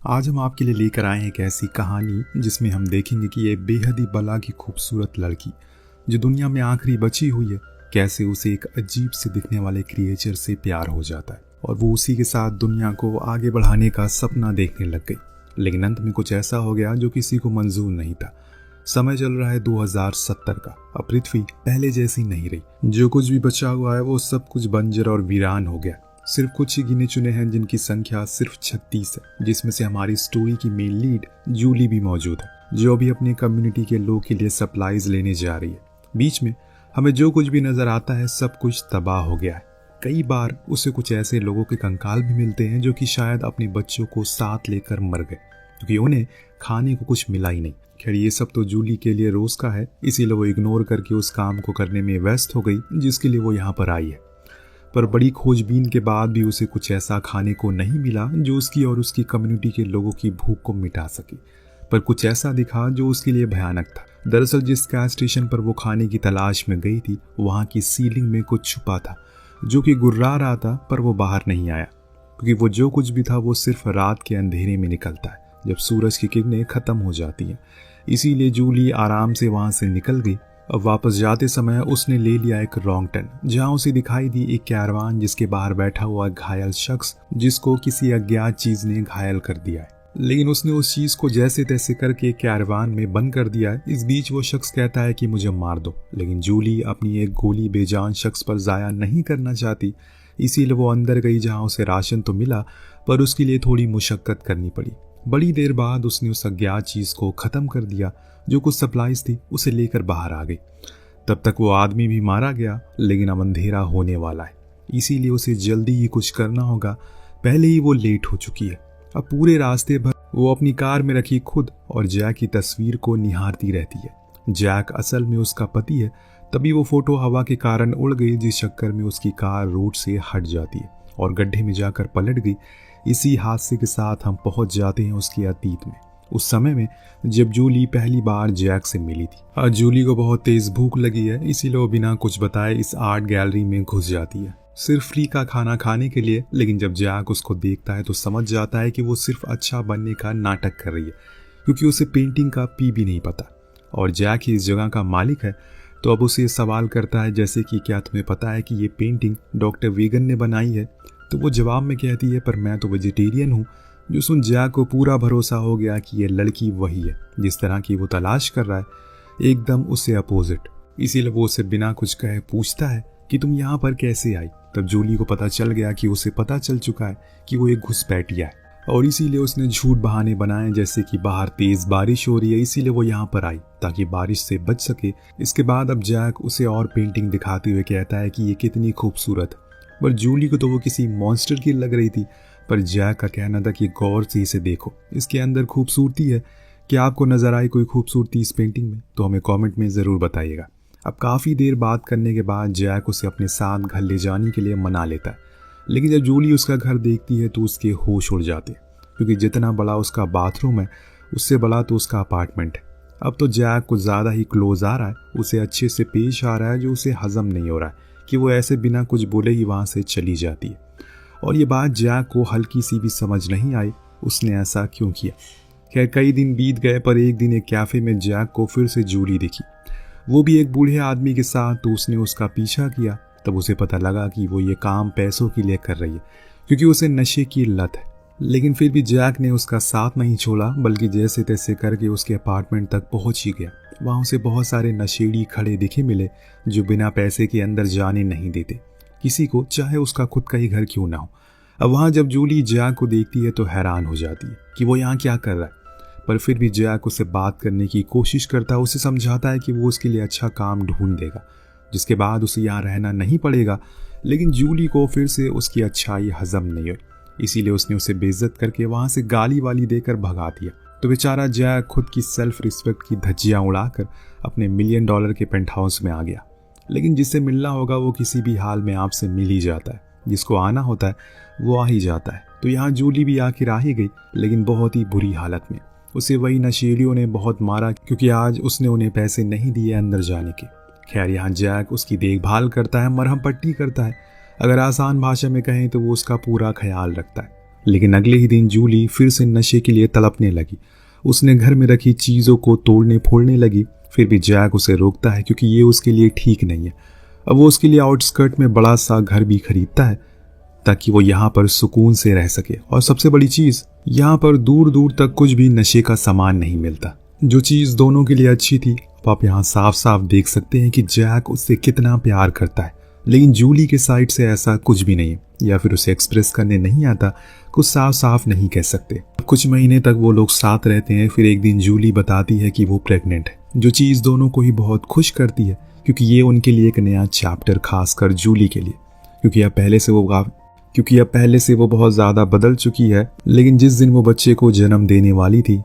आज हम आपके लिए लेकर आए हैं एक ऐसी कहानी जिसमें हम देखेंगे कि ये बेहद ही बला की खूबसूरत लड़की जो दुनिया में आखिरी बची हुई है, कैसे उसे एक अजीब से दिखने वाले क्रिएचर से प्यार हो जाता है और वो उसी के साथ दुनिया को आगे बढ़ाने का सपना देखने लग गई। लेकिन अंत में कुछ ऐसा हो गया जो किसी को मंजूर नहीं था। समय चल रहा है 2070 का। अब पृथ्वी पहले जैसी नहीं रही। जो कुछ भी बचा हुआ है वो सब कुछ बंजर और वीरान हो गया। सिर्फ कुछ ही गिने चुने हैं जिनकी संख्या सिर्फ 36 है, जिसमें से हमारी स्टोरी की मेन लीड जूली भी मौजूद है, जो अभी अपनी कम्युनिटी के लोग के लिए सप्लाईज लेने जा रही है। बीच में हमें जो कुछ भी नजर आता है सब कुछ तबाह हो गया है। कई बार उसे कुछ ऐसे लोगों के कंकाल भी मिलते हैं जो कि शायद अपने बच्चों को साथ लेकर मर गए, क्योंकि उन्हें खाने को कुछ मिला ही नहीं। खैर, ये सब तो जूली के लिए रोज का है, इसीलिए वो इग्नोर करके उस काम को करने में व्यस्त हो गई जिसके लिए वो यहाँ पर आई है। पर बड़ी खोजबीन के बाद भी उसे कुछ ऐसा खाने को नहीं मिला जो उसकी और उसकी कम्युनिटी के लोगों की भूख को मिटा सके। पर कुछ ऐसा दिखा जो उसके लिए भयानक था। दरअसल जिस गैस स्टेशन पर वो खाने की तलाश में गई थी, वहां की सीलिंग में कुछ छुपा था जो कि गुर्रा रहा था, पर वो बाहर नहीं आया, क्योंकि वो जो कुछ भी था वो सिर्फ रात के अंधेरे में निकलता है जब सूरज की किरणें खत्म हो जाती हैं। इसीलिए जूली आराम से वहां से निकल गई। अब वापस जाते समय उसने ले लिया एक रॉन्ग टर्न, जहां उसे दिखाई दी एक कैरवान जिसके बाहर बैठा हुआ घायल शख्स जिसको किसी अज्ञात चीज ने घायल कर दिया है। लेकिन उसने उस चीज को जैसे तैसे करके कैरवान में बंद कर दिया है। इस बीच वो शख्स कहता है कि मुझे मार दो, लेकिन जूली अपनी एक गोली बेजान शख्स पर जाया नहीं करना चाहती। इसीलिए वो अंदर गई, जहां उसे राशन तो मिला पर उसके लिए थोड़ी मुशक्कत करनी पड़ी। बड़ी देर बाद उसने उस अज्ञात चीज को खत्म कर दिया जो कुछ सप्लाईज थी उसे लेकर बाहर आ गई। तब तक वो आदमी भी मारा गया, लेकिन अब अंधेरा होने वाला है, इसीलिए उसे जल्दी ही कुछ करना होगा। पहले ही वो लेट हो चुकी है। अब पूरे रास्ते भर वो अपनी कार में रखी खुद और जैक की तस्वीर को निहारती रहती है। जैक असल में उसका पति है। तभी वो फोटो हवा के कारण उड़ गई, जिस चक्कर में उसकी कार रोड से हट जाती है और गड्ढे में जाकर पलट गई। इसी हादसे के साथ हम पहुंच जाते हैं उसके अतीत में, उस समय में जब जूली पहली बार जैक से मिली थी। आज जूली को बहुत तेज भूख लगी है, इसीलिए वो बिना कुछ बताए इस आर्ट गैलरी में घुस जाती है, सिर्फ फ्री का खाना खाने के लिए। लेकिन जब जैक उसको देखता है तो समझ जाता है कि वो सिर्फ अच्छा बनने का नाटक कर रही है, क्योंकि उसे पेंटिंग का पी भी नहीं पता और जैक ही इस जगह का मालिक है। तो अब उसे सवाल करता है, जैसे कि क्या तुम्हें पता है कि ये पेंटिंग डॉक्टर वीगन ने बनाई है? तो वो जवाब में कहती है, पर मैं तो वेजिटेरियन हूँ। जो सुन जैक को पूरा भरोसा हो गया कि ये लड़की वही है जिस तरह की वो तलाश कर रहा है, एकदम उससे अपोजिट। इसीलिए वो उसे बिना कुछ कहे पूछता है कि तुम यहाँ पर कैसे आई? तब जूली को पता चल गया कि उसे पता चल चुका है कि वो एक घुसपैठिया है और इसीलिए उसने झूठ बहाने बनाए, जैसे कि बाहर तेज बारिश हो रही है, इसीलिए वो यहाँ पर आई ताकि बारिश से बच सके। इसके बाद अब जैक उसे और पेंटिंग दिखाते हुए कहता है कि ये कितनी खूबसूरत है, पर जूली को तो वो किसी मॉन्स्टर की लग रही थी। पर जैक का कहना था कि गौर से इसे देखो, इसके अंदर खूबसूरती है। क्या आपको नजर आई कोई खूबसूरती इस पेंटिंग में? तो हमें कमेंट में ज़रूर बताइएगा। अब काफ़ी देर बात करने के बाद जैक उसे अपने साथ घर ले जाने के लिए मना लेता है, लेकिन जब जूली उसका घर देखती है तो उसके होश उड़ जाते हैं, क्योंकि जितना बड़ा उसका बाथरूम है उससे बड़ा तो उसका अपार्टमेंट है। अब तो जैक को ज़्यादा ही क्लोज आ रहा है, उसे अच्छे से पेश आ रहा है, जो उसे हजम नहीं हो रहा है कि वो ऐसे बिना कुछ बोले ही वहाँ से चली जाती है। और ये बात जैक को हल्की सी भी समझ नहीं आई, उसने ऐसा क्यों किया। खैर, कई दिन बीत गए, पर एक दिन एक कैफ़े में जैक को फिर से जूली दिखी, वो भी एक बूढ़े आदमी के साथ। तो उसने उसका पीछा किया। तब उसे पता लगा कि वो ये काम पैसों के लिए कर रही है, क्योंकि उसे नशे की लत है। लेकिन फिर भी जैक ने उसका साथ नहीं छोड़ा, बल्कि जैसे तैसे करके उसके अपार्टमेंट तक पहुंच ही गया। वहाँ उसे बहुत सारे नशेड़ी खड़े दिखे मिले जो बिना पैसे के अंदर जाने नहीं देते किसी को, चाहे उसका खुद का ही घर क्यों ना हो। अब वहाँ जब जूली जैक को देखती है तो हैरान हो जाती है कि वो यहाँ क्या कर रहा है, पर फिर भी जैक उससे बात करने की कोशिश करता है, उसे समझाता है कि वो उसके लिए अच्छा काम ढूंढ देगा, जिसके बाद उसे यहाँ रहना नहीं पड़ेगा। लेकिन जूली को फिर से उसकी अच्छाई हजम नहीं हुई, इसीलिए उसने उसे बेइज्जत करके वहाँ से गाली वाली देकर भगा दिया। तो बेचारा जैक खुद की सेल्फ रिस्पेक्ट की धज्जियाँ उड़ाकर अपने $1 मिलियन के पेंट हाउस में आ गया। लेकिन जिससे मिलना होगा वो किसी भी हाल में आपसे मिल ही जाता है, जिसको आना होता है वो आ ही जाता है। तो यहाँ जूली भी आखिर आ ही गई, लेकिन बहुत ही बुरी हालत में। उसे वही नशेड़ियों ने बहुत मारा, क्योंकि आज उसने उन्हें पैसे नहीं दिए अंदर जाने के। खैर, यहाँ जैक उसकी देखभाल करता है, मरहम पट्टी करता है। अगर आसान भाषा में कहें तो वो उसका पूरा ख्याल रखता है। लेकिन अगले ही दिन जूली फिर से नशे के लिए तड़पने लगी। उसने घर में रखी चीज़ों को तोड़ने फोड़ने लगी। फिर भी जैक उसे रोकता है क्योंकि ये उसके लिए ठीक नहीं है। अब वो उसके लिए आउटस्कर्ट में बड़ा सा घर भी खरीदता है ताकि वो यहाँ पर सुकून से रह सके। और सबसे बड़ी चीज़, यहाँ पर दूर दूर तक कुछ भी नशे का सामान नहीं मिलता। जो चीज़ दोनों के लिए अच्छी थी, आप यहाँ साफ साफ देख सकते हैं कि जैक उससे कितना प्यार करता है। लेकिन जूली के साइड से ऐसा कुछ भी नहीं है, या फिर उसे एक्सप्रेस करने नहीं आता, कुछ साफ साफ नहीं कह सकते। कुछ महीने तक वो लोग साथ रहते हैं। फिर एक दिन जूली बताती है कि वो प्रेग्नेंट है, जो चीज़ दोनों को ही बहुत खुश करती है क्योंकि ये उनके लिए एक नया चैप्टर, खासकर जूली के लिए, क्योंकि अब पहले से वो बहुत ज़्यादा बदल चुकी है। लेकिन जिस दिन वो बच्चे को जन्म देने वाली थी,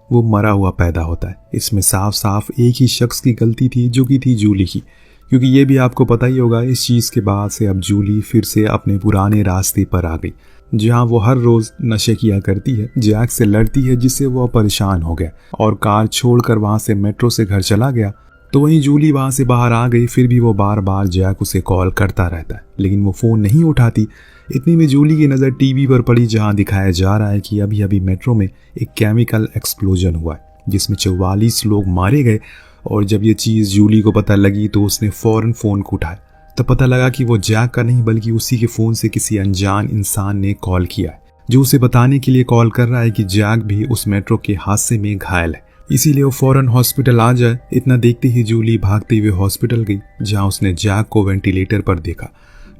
वो मरा हुआ पैदा होता है। इसमें साफ साफ एक ही शख्स की गलती थी, जो कि थी जूली की, क्योंकि ये भी आपको पता ही होगा, इस चीज़ के बाद से अब जूली फिर से अपने पुराने रास्ते पर आ गई, जहाँ वो हर रोज़ नशे किया करती है, जैक से लड़ती है जिससे वो परेशान हो गया और कार छोड़कर वहाँ से मेट्रो से घर चला गया। तो वहीं जूली वहाँ से बाहर आ गई। फिर भी वो बार बार जैक उसे कॉल करता रहता है, लेकिन वो फ़ोन नहीं उठाती। इतनी में जूली की नज़र टीवी पर पड़ी, जहाँ दिखाया जा रहा है कि अभी अभी मेट्रो में एक केमिकल एक्सप्लोजन हुआ है जिसमें 44 लोग मारे गए। और जब ये चीज़ जूली को पता लगी तो उसने फ़ौरन फ़ोन को उठाया। तब पता लगा कि वो जैक का नहीं बल्कि उसी के फ़ोन से किसी अनजान इंसान ने कॉल किया है, जो उसे बताने के लिए कॉल कर रहा है कि जैक भी उस मेट्रो के हादसे में घायल है, इसीलिए वो फ़ौरन हॉस्पिटल आ जाए। इतना देखते ही जूली भागते हुए हॉस्पिटल गई, जहाँ उसने जैक को वेंटिलेटर पर देखा।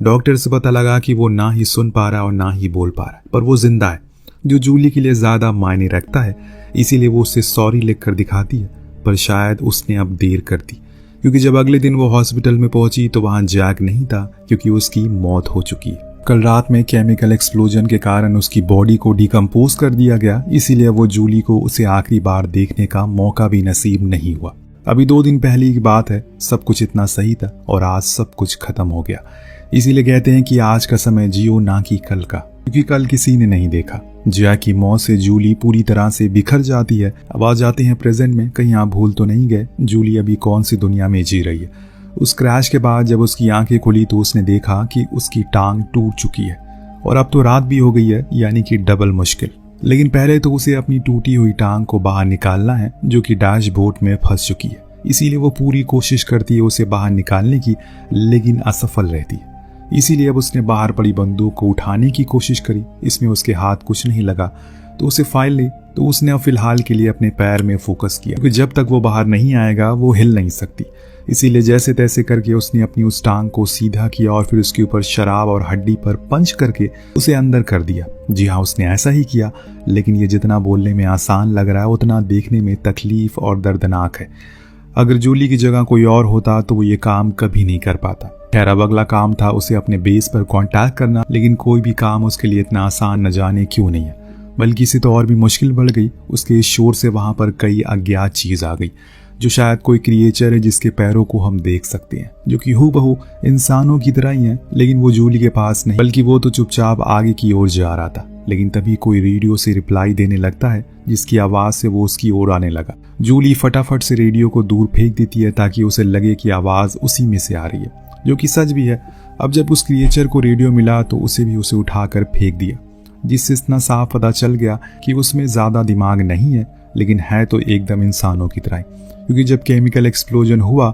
डॉक्टर से पता लगा कि वो ना ही सुन पा रहा और ना ही बोल पा रहा, पर वो जिंदा है, जो जूली के लिए ज़्यादा मायने रखता है। इसीलिए वो उससे सॉरी लिखकर दिखाती है, पर शायद उसने अब देर कर दी, क्योंकि जब अगले दिन वो हॉस्पिटल में पहुंची तो वहां जैक नहीं था, क्योंकि उसकी मौत हो चुकी है। कल रात में केमिकल एक्सप्लोजन के कारण उसकी बॉडी को डिकम्पोज कर दिया गया, इसीलिए वो जूली को उसे आखिरी बार देखने का मौका भी नसीब नहीं हुआ। अभी 2 दिन पहले की बात है, सब कुछ इतना सही था और आज सब कुछ खत्म हो गया। इसीलिए कहते हैं कि आज का समय जियो ना कि कल का, क्योंकि कल किसी ने नहीं देखा। जैक की मौत से जूली पूरी तरह से बिखर जाती है। अब आ जाते हैं प्रेजेंट में। कहीं आप भूल तो नहीं गए जूली अभी कौन सी दुनिया में जी रही है। उस क्रैश के बाद जब उसकी आंखें खुली तो उसने देखा कि उसकी टांग टूट चुकी है और अब तो रात भी हो गई है, यानी कि डबल मुश्किल। लेकिन पहले तो उसे अपनी टूटी हुई टांग को बाहर निकालना है, जो कि डैशबोर्ड में फंस चुकी है। इसीलिए वो पूरी कोशिश करती है उसे बाहर निकालने की, लेकिन असफल रहती है। इसीलिए अब उसने बाहर पड़ी बंदूक को उठाने की कोशिश करी। इसमें उसके हाथ कुछ नहीं लगा तो उसे फाइल ली। तो उसने अब फिलहाल के लिए अपने पैर में फोकस किया, क्योंकि जब तक वो बाहर नहीं आएगा वो हिल नहीं सकती। इसीलिए जैसे तैसे करके उसने अपनी उस टांग को सीधा किया और फिर उसके ऊपर शराब और हड्डी पर पंच करके उसे अंदर कर दिया। जी हाँ, उसने ऐसा ही किया, लेकिन ये जितना बोलने में आसान लग रहा है उतना देखने में तकलीफ और दर्दनाक है। अगर जूली की जगह कोई और होता तो वो ये काम कभी नहीं कर पाता। खैर, अब अगला काम था उसे अपने बेस पर कांटेक्ट करना, लेकिन कोई भी काम उसके लिए इतना आसान न जाने क्यों नहीं है, बल्कि इसे तो और भी मुश्किल बढ़ गई। उसके शोर से वहां पर कई अज्ञात चीज आ गई, जो शायद कोई क्रिएचर है जिसके पैरों को हम देख सकते हैं, जो कि हूबहू इंसानों की तरह ही है। लेकिन वो जूली के पास नहीं, बल्कि वो तो चुपचाप आगे की ओर जा रहा था। लेकिन तभी कोई रेडियो से रिप्लाई देने लगता है, जिसकी आवाज से वो उसकी ओर आने लगा। जूली फटाफट से रेडियो को दूर फेंक देती है ताकि उसे लगे कि आवाज उसी में से आ रही है, जो कि सच भी है। अब जब उस क्रिएचर को रेडियो मिला तो उसे उठाकर फेंक दिया, जिससे इतना साफ पता चल गया कि उसमें ज्यादा दिमाग नहीं है, लेकिन है तो एकदम इंसानों की तरह। क्योंकि जब केमिकल एक्सप्लोजन हुआ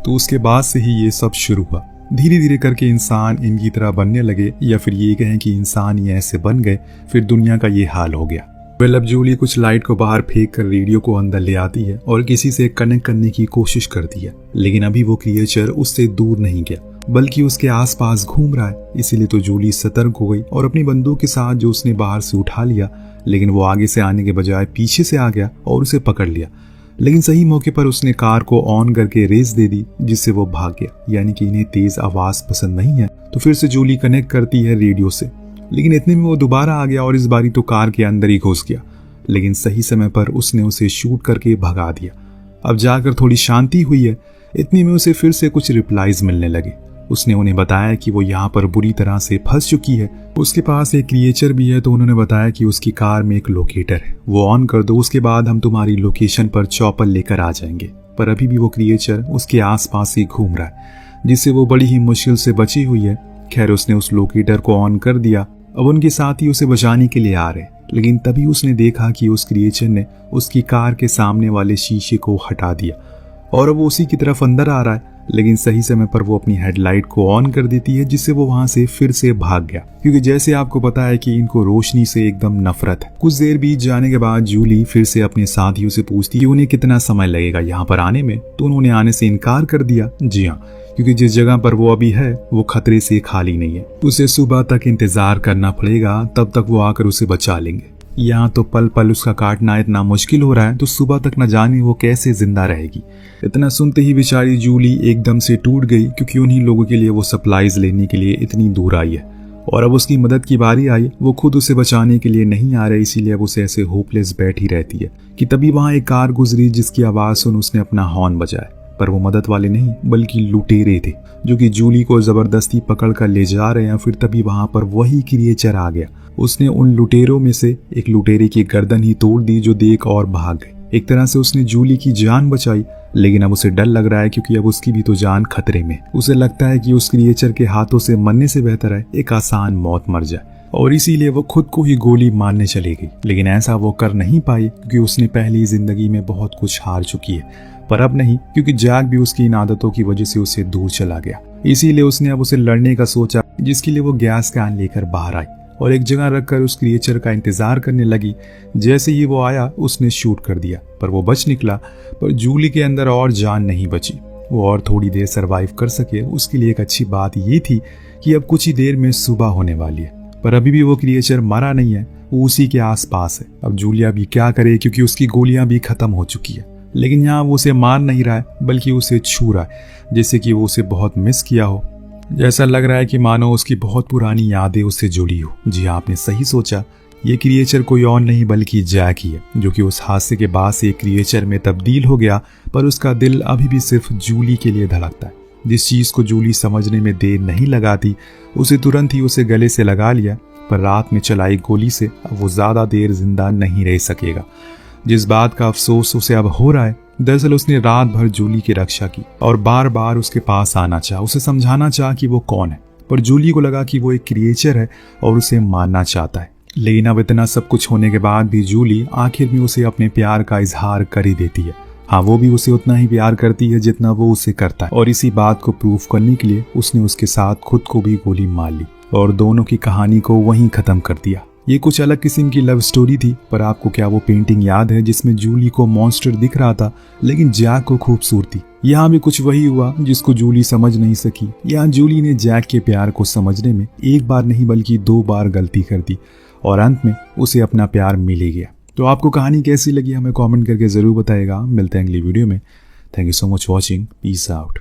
तो उसके बाद से ही ये सब शुरू हुआ। धीरे धीरे करके इंसान इनकी तरह बनने लगे, या फिर ये कहें कि इंसान ये ऐसे बन गए, फिर दुनिया का ये हाल हो गया। अब जूली कुछ लाइट को बाहर फेंक कर रेडियो को अंदर ले आती है और किसी से कनेक्ट करने की कोशिश करती है। लेकिन अभी वो क्रिएचर उससे दूर नहीं गया, बल्कि उसके आसपास घूम रहा है। इसीलिए तो जूली सतर्क हो गई और अपनी बंदूक के साथ जो उसने बाहर से उठा लिया, लेकिन वो आगे से आने के बजाय पीछे से आ गया और उसे पकड़ लिया। लेकिन सही मौके पर उसने कार को ऑन करके रेस दे दी, जिससे वो भाग गया। यानी कि इन्हें तेज आवाज पसंद नहीं है। तो फिर से जूली कनेक्ट करती है रेडियो से, लेकिन इतने में वो दोबारा आ गया और इस बारी तो कार के अंदर ही घुस गया। लेकिन सही समय पर उसने उसे शूट करके भगा दिया। अब जाकर थोड़ी शांति हुई है। इतने में उसे फिर से कुछ रिप्लाईज मिलने लगे। उसने उन्हें बताया कि वो यहाँ पर बुरी तरह से फंस चुकी है। उसके पास एक क्रिएचर भी है, तो उन्होंने बताया कि उसकी कार में एक लोकेटर है, वो ऑन कर दो, उसके बाद हम तुम्हारी लोकेशन पर चॉपर लेकर आ जाएंगे। पर अभी भी वो क्रिएचर उसके आसपास ही घूम रहा है, जिससे वो बड़ी ही मुश्किल से बची हुई है। खैर, उसने उस लोकेटर को ऑन कर दिया अब उनके साथी उसे बचाने के लिए आ रहे, लेकिन तभी उसने देखा कि उस क्रिएचर ने उसकी कार के सामने वाले शीशे को हटा दिया और अब वो उसी की तरफ अंदर आ रहा है। लेकिन सही समय पर वो अपनी हेडलाइट को ऑन कर देती है, जिससे वो वहां से फिर से भाग गया, क्योंकि जैसे आपको पता है कि इनको रोशनी से एकदम नफरत है। कुछ देर बीत जाने के बाद जूली फिर से अपने साथियों से पूछती है कि उन्हें कितना समय लगेगा यहाँ पर आने में, तो उन्होंने आने से इनकार कर दिया। जी हाँ, क्योंकि जिस जगह पर वो अभी है वो खतरे से खाली नहीं है, उसे सुबह तक इंतजार करना पड़ेगा, तब तक वो आकर उसे बचा लेंगे। यहाँ तो पल पल उसका काटना इतना मुश्किल हो रहा है, तो सुबह तक न जाने वो कैसे जिंदा रहेगी। इतना सुनते ही बेचारी जूली एकदम से टूट गई, क्योंकि उन्हीं लोगों के लिए वो सप्लाईज लेने के लिए इतनी दूर आई है और अब उसकी मदद की बारी आई। वो खुद उसे बचाने के लिए नहीं आ रहे, इसीलिए अब उसे ऐसे होपलेस बैठी रहती है कि तभी वहां एक कार गुजरी, जिसकी आवाज सुन उसने अपना हॉर्न बजाया। पर वो मदद वाले नहीं बल्कि लुटेरे थे, जो कि जूली को जबरदस्ती पकड़ कर ले जा रहे हैं। फिर तभी वहां पर वही क्रिएचर आ गया। उसने उन लुटेरों में से एक लुटेरे की गर्दन ही तोड़ दी, जो देख और भाग गए। एक तरह से उसने जूली की जान बचाई, लेकिन अब उसे डर लग रहा है, क्योंकि अब उसकी भी तो जान खतरे में। उसे लगता है कि उस क्रिएचर के हाथों से मरने से बेहतर है एक आसान मौत मर जाए, और इसीलिए वो खुद को ही गोली मारने चली गई। लेकिन ऐसा वो कर नहीं पाई, क्योंकि उसने पहली जिंदगी में बहुत कुछ हार चुकी है। पर अब नहीं, क्योंकि जैक भी उसकी इन आदतों की वजह से उसे दूर चला गया। इसीलिए उसने अब उसे लड़ने का सोचा, जिसके लिए वो गैस कैन लेकर बाहर आई और एक जगह रखकर उस क्रिएचर का इंतजार करने लगी। जैसे ही वो आया उसने शूट कर दिया, पर वो बच निकला। पर जूली के अंदर और जान नहीं बची। वो और थोड़ी देर सरवाइव कर सके, उसके लिए एक अच्छी बात ये थी कि अब कुछ ही देर में सुबह होने वाली है। पर अभी भी वो क्रिएचर मरा नहीं है, वो उसी के आसपास है। अब जूलिया भी क्या करे, क्योंकि उसकी गोलियां भी खत्म हो चुकी है। लेकिन यहाँ वो उसे मार नहीं रहा है, बल्कि उसे छू रहा है, जैसे कि वो उसे बहुत मिस किया हो। जैसा लग रहा है कि मानो उसकी बहुत पुरानी यादें उससे जुड़ी हो। जी हाँ, आपने सही सोचा, ये क्रिएचर कोई और नहीं बल्कि जैक ही है, जो कि उस हादसे के बाद से एक क्रिएचर में तब्दील हो गया। पर उसका दिल अभी भी सिर्फ जूली के लिए धड़कता है। जिस चीज को जूली समझने में देर नहीं लगाती, उसे तुरंत ही उसे गले से लगा लिया। पर रात में चलाई गोली से अब वो ज्यादा देर जिंदा नहीं रह सकेगा। जिस बात का अफसोस उसे अब हो रहा है, दरअसल उसने रात भर जूली की रक्षा की और बार बार उसके पास आना चाहा, उसे समझाना चाहा कि वो कौन है। पर जूली को लगा कि वो एक क्रिएचर है और उसे मारना चाहता है। लेकिन अब इतना सब कुछ होने के बाद भी जूली आखिर में उसे अपने प्यार का इजहार कर ही देती है। हाँ, वो भी उसे उतना ही प्यार करती है जितना वो उसे करता है, और इसी बात को प्रूफ करने के लिए उसने उसके साथ खुद को भी गोली मार ली और दोनों की कहानी को वहीं खत्म कर दिया। ये कुछ अलग किस्म की लव स्टोरी थी। पर आपको क्या वो पेंटिंग याद है जिसमें जूली को मॉन्स्टर दिख रहा था, लेकिन जैक को खूबसूरती? यहाँ भी कुछ वही हुआ जिसको जूली समझ नहीं सकी। यहाँ जूली ने जैक के प्यार को समझने में एक बार नहीं बल्कि 2 बार गलती कर दी, और अंत में उसे अपना प्यार मिल ही गया। तो आपको कहानी कैसी लगी हमें कमेंट करके जरूर बताइएगा। मिलते हैं अगली वीडियो में। Thank you so much watching. Peace out.